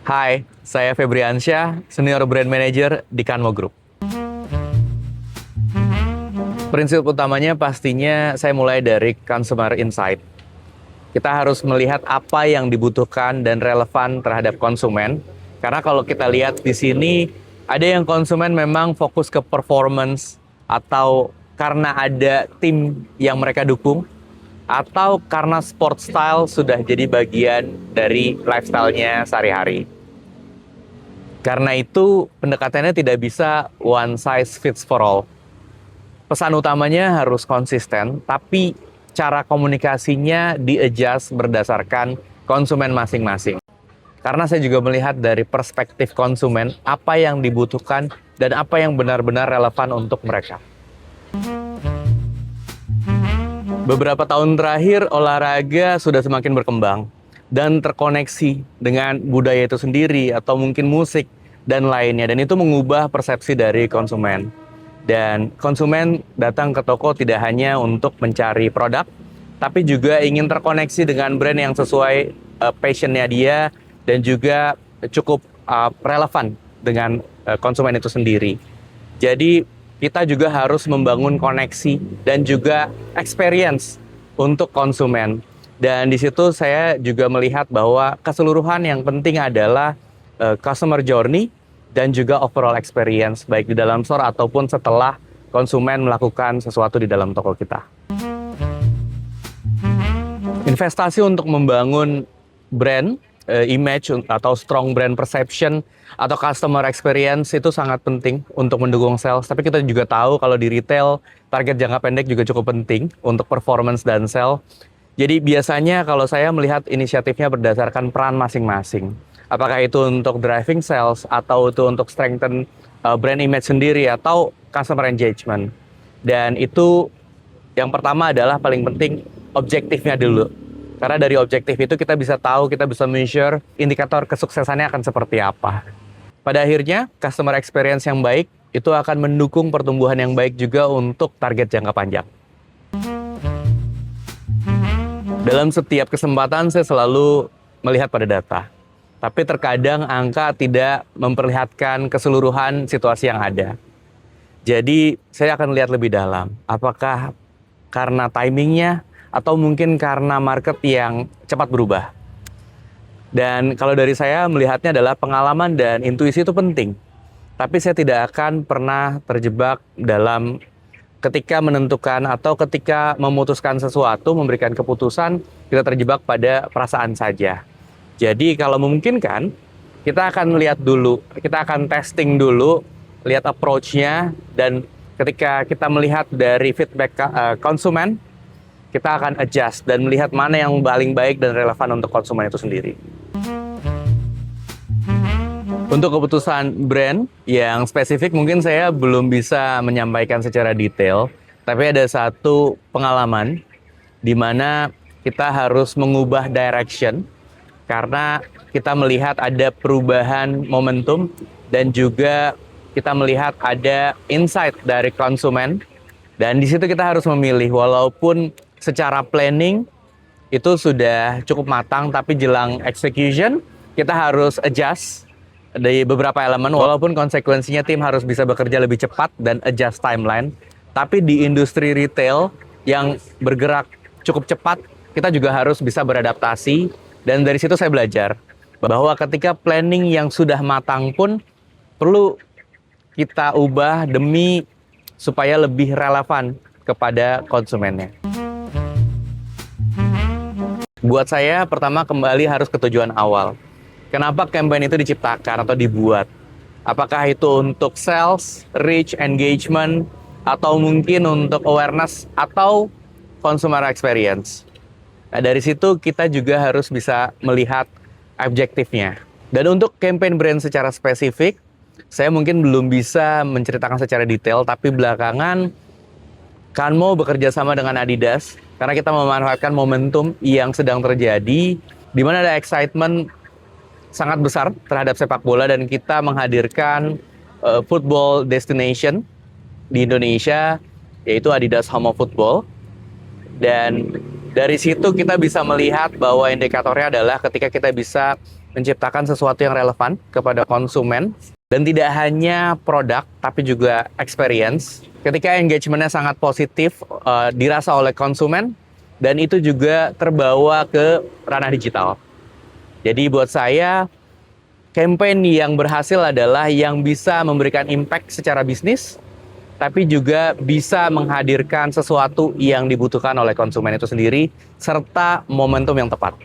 Hai, saya Febriansyah, Senior Brand Manager di Kanmo Group. Prinsip utamanya pastinya saya mulai dari Consumer Insight. Kita harus melihat apa yang dibutuhkan dan relevan terhadap konsumen. Karena kalau kita lihat di sini, ada yang konsumen memang fokus ke performance, atau karena ada tim yang mereka dukung, atau karena sport style sudah jadi bagian dari lifestyle-nya sehari-hari. Karena itu, pendekatannya tidak bisa one size fits for all. Pesan utamanya harus konsisten, tapi cara komunikasinya di-adjust berdasarkan konsumen masing-masing. Karena saya juga melihat dari perspektif konsumen, apa yang dibutuhkan dan apa yang benar-benar relevan untuk mereka. Beberapa tahun terakhir, olahraga sudah semakin berkembang dan terkoneksi dengan budaya itu sendiri atau mungkin musik dan lainnya. Dan itu mengubah persepsi dari konsumen. Dan konsumen datang ke toko tidak hanya untuk mencari produk, tapi juga ingin terkoneksi dengan brand yang sesuai passionnya dia dan juga cukup relevan dengan konsumen itu sendiri. Jadi kita juga harus membangun koneksi dan juga experience untuk konsumen. Dan di situ saya juga melihat bahwa keseluruhan yang penting adalah customer journey dan juga overall experience, baik di dalam store ataupun setelah konsumen melakukan sesuatu di dalam toko kita. Investasi untuk membangun brand, image atau strong brand perception atau customer experience itu sangat penting untuk mendukung sales. Tapi kita juga tahu kalau di retail, target jangka pendek juga cukup penting untuk performance dan sales. Jadi biasanya kalau saya melihat inisiatifnya berdasarkan peran masing-masing. Apakah itu untuk driving sales, atau itu untuk strengthen brand image sendiri, atau customer engagement. Dan itu yang pertama adalah paling penting objektifnya dulu. Karena dari objektif itu kita bisa tahu, kita bisa measure indikator kesuksesannya akan seperti apa. Pada akhirnya, customer experience yang baik itu akan mendukung pertumbuhan yang baik juga untuk target jangka panjang. Dalam setiap kesempatan saya selalu melihat pada data. Tapi terkadang angka tidak memperlihatkan keseluruhan situasi yang ada. Jadi saya akan lihat lebih dalam. Apakah karena timingnya atau mungkin karena market yang cepat berubah. Dan kalau dari saya melihatnya adalah pengalaman dan intuisi itu penting. Tapi saya tidak akan pernah terjebak dalam ketika menentukan atau ketika memutuskan sesuatu, memberikan keputusan, kita terjebak pada perasaan saja. Jadi kalau memungkinkan, kita akan lihat dulu, kita akan testing dulu, lihat approach-nya, dan ketika kita melihat dari feedback konsumen, kita akan adjust dan melihat mana yang paling baik dan relevan untuk konsumen itu sendiri. Untuk keputusan brand yang spesifik mungkin saya belum bisa menyampaikan secara detail, tapi ada satu pengalaman di mana kita harus mengubah direction karena kita melihat ada perubahan momentum dan juga kita melihat ada insight dari konsumen. Dan di situ kita harus memilih, walaupun secara planning itu sudah cukup matang, tapi jelang execution kita harus adjust dari beberapa elemen, walaupun konsekuensinya tim harus bisa bekerja lebih cepat dan adjust timeline. Tapi di industri retail yang bergerak cukup cepat, kita juga harus bisa beradaptasi. Dan dari situ saya belajar bahwa ketika planning yang sudah matang pun perlu kita ubah demi supaya lebih relevan kepada konsumennya. Buat saya, pertama kembali harus ke tujuan awal. Kenapa campaign itu diciptakan atau dibuat? Apakah itu untuk sales, reach, engagement, atau mungkin untuk awareness, atau consumer experience? Nah, dari situ kita juga harus bisa melihat objektifnya. Dan untuk campaign brand secara spesifik, saya mungkin belum bisa menceritakan secara detail, tapi belakangan Kanmo bekerja sama dengan Adidas karena kita memanfaatkan momentum yang sedang terjadi, di mana ada excitement sangat besar terhadap sepak bola dan kita menghadirkan football destination di Indonesia, yaitu Adidas Home of Football. Dan dari situ kita bisa melihat bahwa indikatornya adalah ketika kita bisa menciptakan sesuatu yang relevan kepada konsumen, dan tidak hanya produk, tapi juga experience. Ketika engagementnya sangat positif, dirasa oleh konsumen, dan itu juga terbawa ke ranah digital. Jadi buat saya, campaign yang berhasil adalah yang bisa memberikan impact secara bisnis, tapi juga bisa menghadirkan sesuatu yang dibutuhkan oleh konsumen itu sendiri, serta momentum yang tepat.